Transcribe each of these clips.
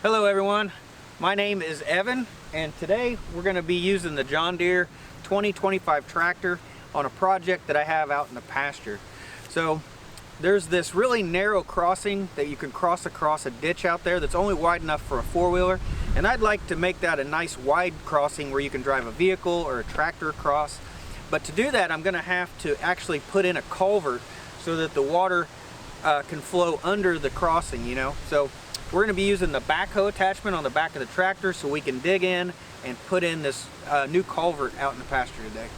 Hello everyone, my name is Evan, and today we're going to be using the John Deere 2025 tractor on a project that I have out in the pasture. So there's this really narrow crossing that you can cross across a ditch out there that's only wide enough for a four-wheeler, and I'd like to make that a nice wide crossing where you can drive a vehicle or a tractor across. But to do that, I'm going to have to actually put in a culvert so that the water can flow under the crossing, you know. So we're going to be using the backhoe attachment on the back of the tractor so we can dig in and put in this new culvert out in the pasture today.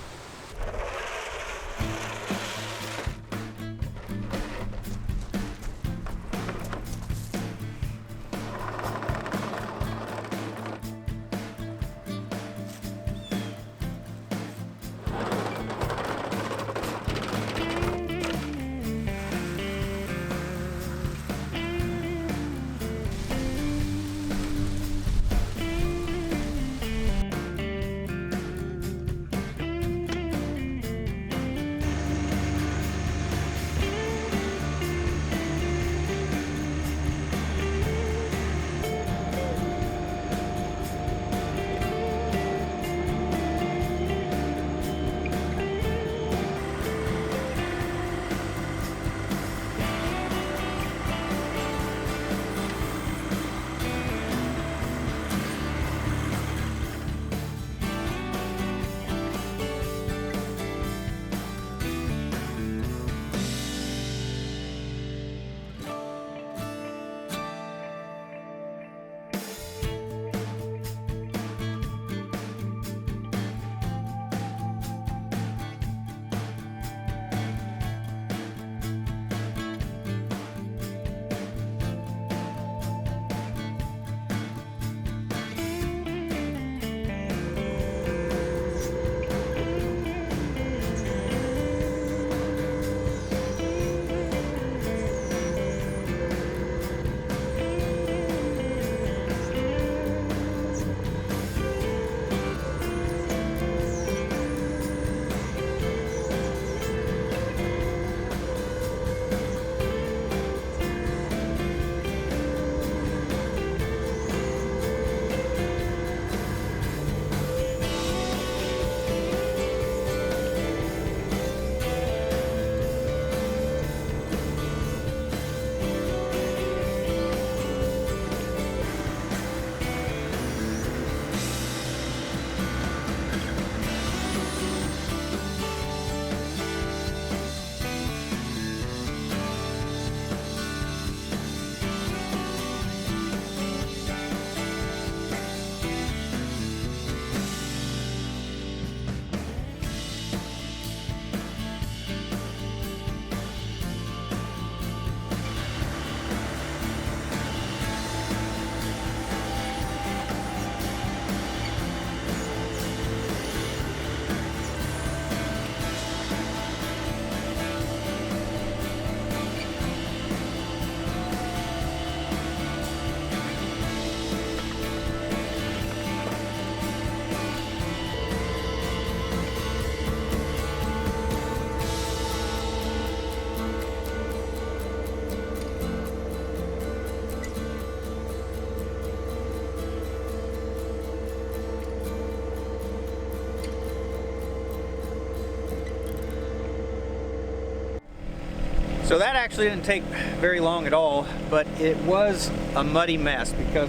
So that actually didn't take very long at all, but it was a muddy mess because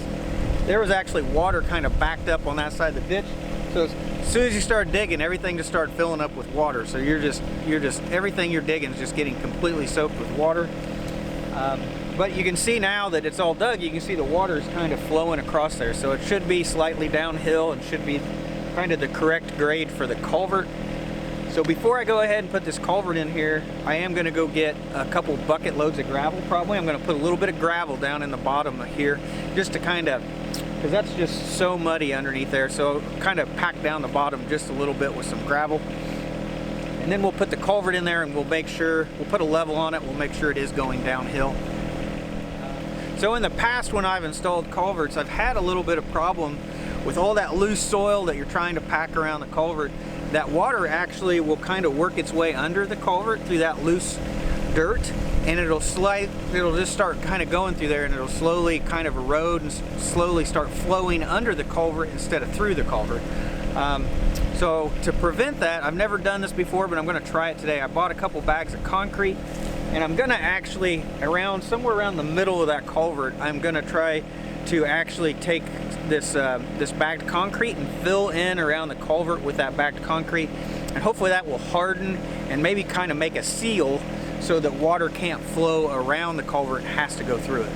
there was actually water kind of backed up on that side of the ditch. So as soon as you start digging, everything just started filling up with water. So you're just everything you're digging is just getting completely soaked with water. But you can see now that it's all dug, you can see the water is kind of flowing across there. So it should be slightly downhill and should be kind of the correct grade for the culvert. So before I go ahead and put this culvert in here, I am going to go get a couple bucket loads of gravel probably. I'm going to put a little bit of gravel down in the bottom of here just to kind of, because that's just so muddy underneath there, so kind of pack down the bottom just a little bit with some gravel. And then we'll put the culvert in there and we'll make sure, we'll put a level on it, we'll make sure it is going downhill. So in the past when I've installed culverts, I've had a little bit of problem with all that loose soil that you're trying to pack around the culvert. That water actually will kind of work its way under the culvert through that loose dirt, and it'll just start kind of going through there, and it'll slowly kind of erode and slowly start flowing under the culvert instead of through the culvert. So to prevent that, I've never done this before, but I'm going to try it today. I bought a couple bags of concrete, and I'm going to actually, somewhere around the middle of that culvert, I'm going to try to actually take this bagged concrete and fill in around the culvert with that bagged concrete, and hopefully that will harden and maybe kind of make a seal so that water can't flow around the culvert, it has to go through it.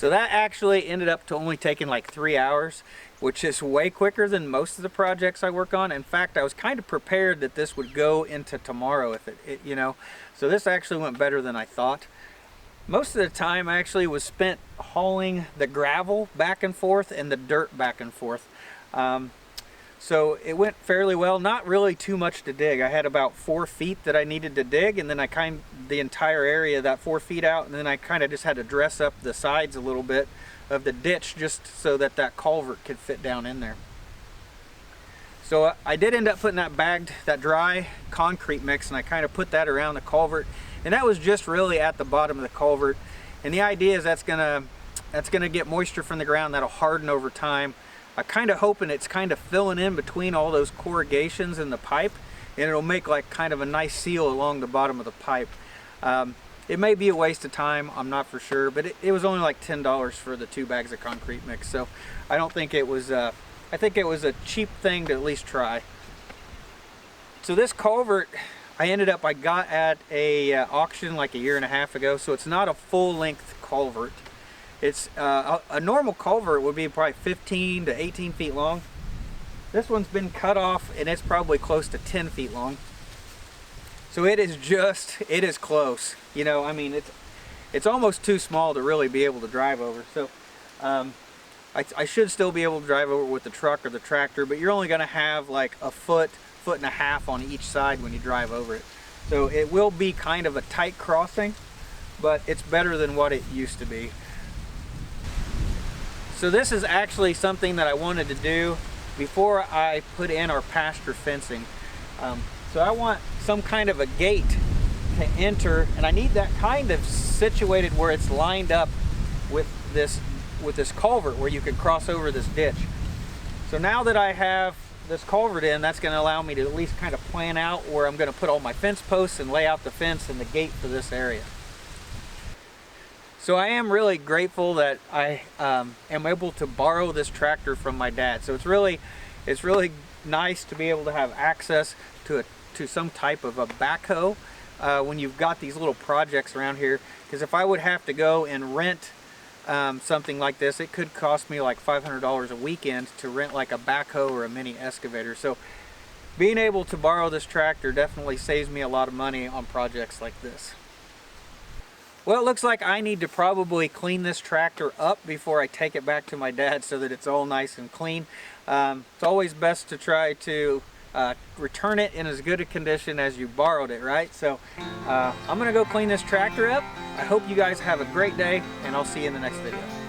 So that actually ended up to only taking like 3 hours, which is way quicker than most of the projects I work on. In fact, I was kind of prepared that this would go into tomorrow if you know. So this actually went better than I thought. Most of the time actually was spent hauling the gravel back and forth and the dirt back and forth. So it went fairly well. Not really too much to dig. I had about 4 feet that I needed to dig, and then I the entire area, that 4 feet out, and then I kind of just had to dress up the sides a little bit of the ditch just so that that culvert could fit down in there. So I did end up putting that dry concrete mix, and I kind of put that around the culvert, and that was just really at the bottom of the culvert. And the idea is that's gonna get moisture from the ground, that'll harden over time. I'm kind of hoping it's kind of filling in between all those corrugations in the pipe, and it'll make like kind of a nice seal along the bottom of the pipe. It may be a waste of time, I'm not for sure, but it was only like $10 for the 2 bags of concrete mix, so I don't think it was, I think it was a cheap thing to at least try. So this culvert, I got at a auction like a year and a half ago, so it's not a full-length culvert. It's a normal culvert would be probably 15 to 18 feet long. This one's been cut off, and it's probably close to 10 feet long. So it is close. You know, I mean, it's almost too small to really be able to drive over. So I should still be able to drive over with the truck or the tractor, but you're only going to have like a foot and a half on each side when you drive over it. So it will be kind of a tight crossing, but it's better than what it used to be. So this is actually something that I wanted to do before I put in our pasture fencing. So I want some kind of a gate to enter, and I need that kind of situated where it's lined up with this culvert where you can cross over this ditch. So now that I have this culvert in, that's going to allow me to at least kind of plan out where I'm going to put all my fence posts and lay out the fence and the gate for this area. So I am really grateful that I am able to borrow this tractor from my dad. So it's really nice to be able to have access to some type of a backhoe when you've got these little projects around here. Because if I would have to go and rent something like this, it could cost me like $500 a weekend to rent like a backhoe or a mini excavator. So being able to borrow this tractor definitely saves me a lot of money on projects like this. Well, it looks like I need to probably clean this tractor up before I take it back to my dad so that it's all nice and clean. It's always best to try to return it in as good a condition as you borrowed it, right? So I'm gonna go clean this tractor up. I hope you guys have a great day, and I'll see you in the next video.